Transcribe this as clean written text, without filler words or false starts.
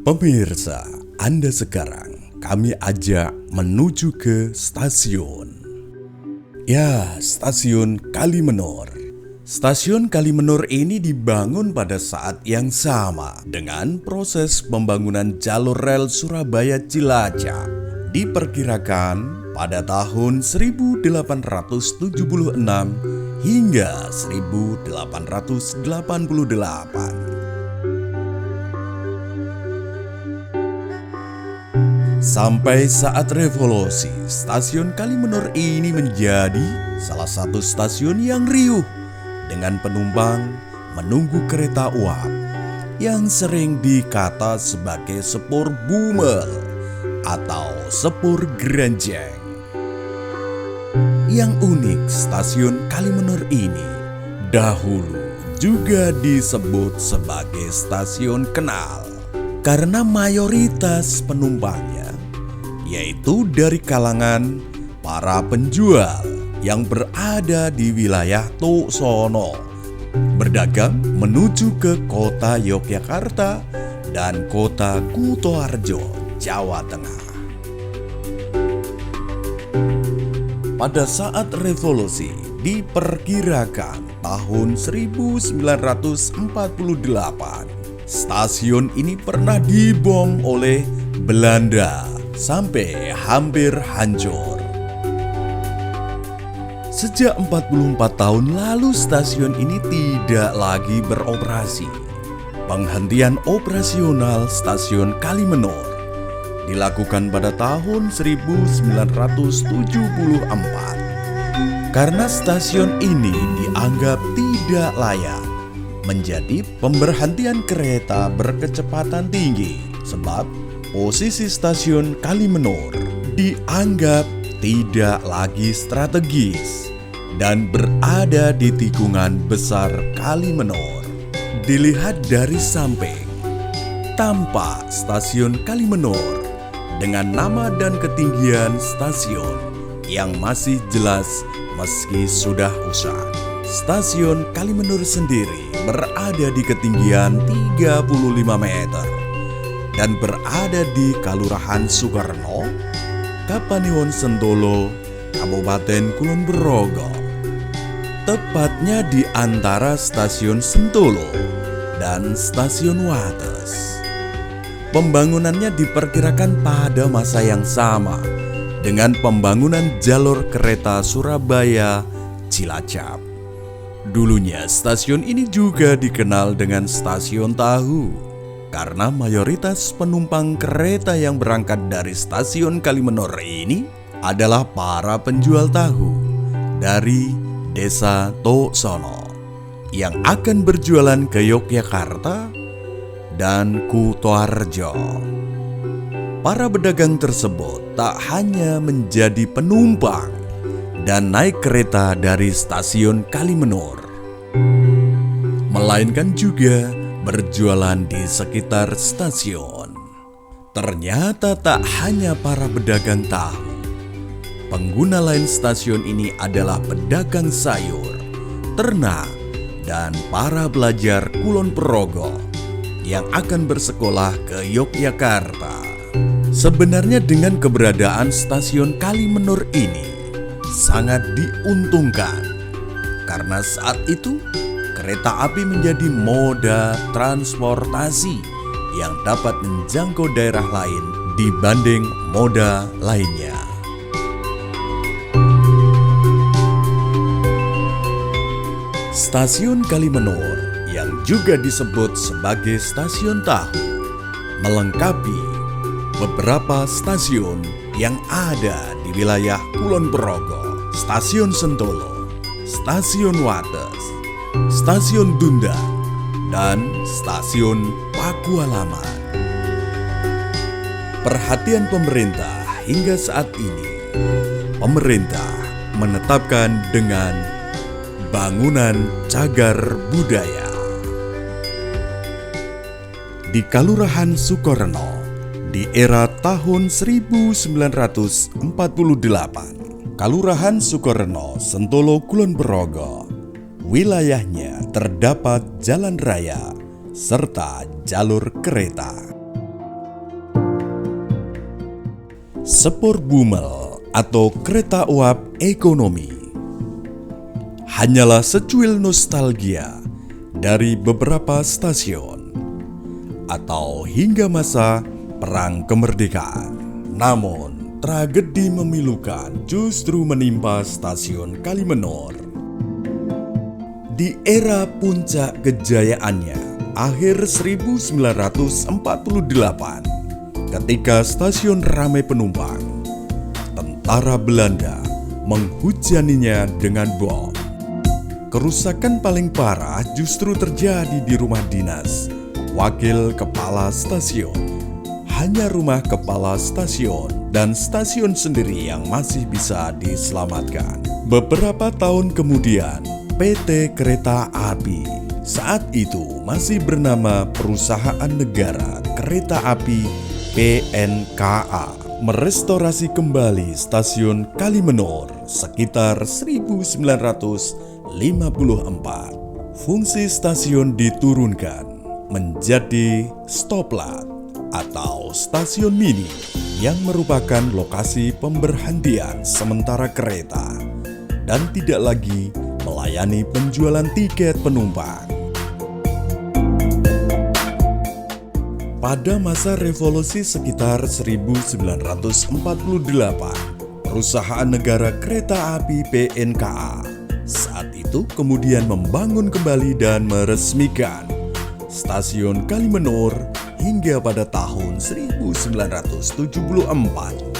Pemirsa, Anda sekarang kami ajak menuju ke stasiun. Ya, stasiun Kalimenur. Stasiun Kalimenur ini dibangun pada saat yang sama dengan proses pembangunan jalur rel Surabaya Cilacap. Diperkirakan pada tahun 1876 hingga 1888. Sampai saat revolusi, stasiun Kalimenur ini menjadi salah satu stasiun yang riuh dengan penumpang menunggu kereta uap yang sering dikata sebagai sepur bumel atau sepur grenjeng. Yang unik, stasiun Kalimenur ini dahulu juga disebut sebagai stasiun kenal karena mayoritas penumpangnya yaitu dari kalangan para penjual yang berada di wilayah Tuksono, berdagang menuju ke kota Yogyakarta dan kota Kutoarjo, Jawa Tengah. Pada saat revolusi, diperkirakan tahun 1948, stasiun ini pernah dibom oleh Belanda sampai hampir hancur. Sejak 44 tahun lalu stasiun ini tidak lagi beroperasi. Penghentian operasional stasiun Kalimenur dilakukan pada tahun 1974 karena stasiun ini dianggap tidak layak menjadi pemberhentian kereta berkecepatan tinggi sebab posisi stasiun Kalimenur dianggap tidak lagi strategis dan berada di tikungan besar Kalimenur. Dilihat dari samping, tampak stasiun Kalimenur dengan nama dan ketinggian stasiun yang masih jelas meski sudah usang. Stasiun Kalimenur sendiri berada di ketinggian 35 meter. Dan berada di Kalurahan Sukarno, Kapanewon Sentolo, Kabupaten Kulon Progo. Tepatnya di antara stasiun Sentolo dan stasiun Wates. Pembangunannya diperkirakan pada masa yang sama dengan pembangunan jalur kereta Surabaya Cilacap. Dulunya stasiun ini juga dikenal dengan stasiun tahu karena mayoritas penumpang kereta yang berangkat dari stasiun Kalimenur ini adalah para penjual tahu dari desa Tuksono yang akan berjualan ke Yogyakarta dan Kutoarjo. Para pedagang tersebut tak hanya menjadi penumpang dan naik kereta dari stasiun Kalimenur, melainkan juga berjualan di sekitar stasiun. Ternyata tak hanya para pedagang tahu. Pengguna lain stasiun ini adalah pedagang sayur, ternak, dan para pelajar Kulon Progo yang akan bersekolah ke Yogyakarta. Sebenarnya dengan keberadaan stasiun Kalimenur ini sangat diuntungkan karena saat itu kereta api menjadi moda transportasi yang dapat menjangkau daerah lain dibanding moda lainnya. Stasiun Kalimenur yang juga disebut sebagai stasiun tahu melengkapi beberapa stasiun yang ada di wilayah Kulon Progo, Stasiun Sentolo, Stasiun Wates, Stasiun Dunda, dan Stasiun Pakualaman. Perhatian pemerintah hingga saat ini, pemerintah menetapkan dengan bangunan cagar budaya. Di Kalurahan Sukarno, di era tahun 1948, Kalurahan Sukarno, Sentolo Kulon Progo, wilayahnya terdapat jalan raya serta jalur kereta. Sepur Bumel atau kereta uap ekonomi hanyalah secuil nostalgia dari beberapa stasiun atau hingga masa Perang Kemerdekaan. Namun, tragedi memilukan justru menimpa stasiun Kalimenur. Di era puncak kejayaannya, akhir 1948, ketika stasiun ramai penumpang, tentara Belanda menghujaninya dengan bom. Kerusakan paling parah justru terjadi di rumah dinas wakil kepala stasiun. Hanya rumah kepala stasiun dan stasiun sendiri yang masih bisa diselamatkan. Beberapa tahun kemudian, PT Kereta Api saat itu masih bernama Perusahaan Negara Kereta Api PNKA merestorasi kembali stasiun Kalimenur sekitar 1954. Fungsi stasiun diturunkan menjadi stoplat atau stasiun mini yang merupakan lokasi pemberhentian sementara kereta dan tidak lagi melayani penjualan tiket penumpang. Pada masa revolusi sekitar 1948, Perusahaan Negara Kereta Api PNKA saat itu kemudian membangun kembali dan meresmikan stasiun Kalimenur hingga pada tahun 1974.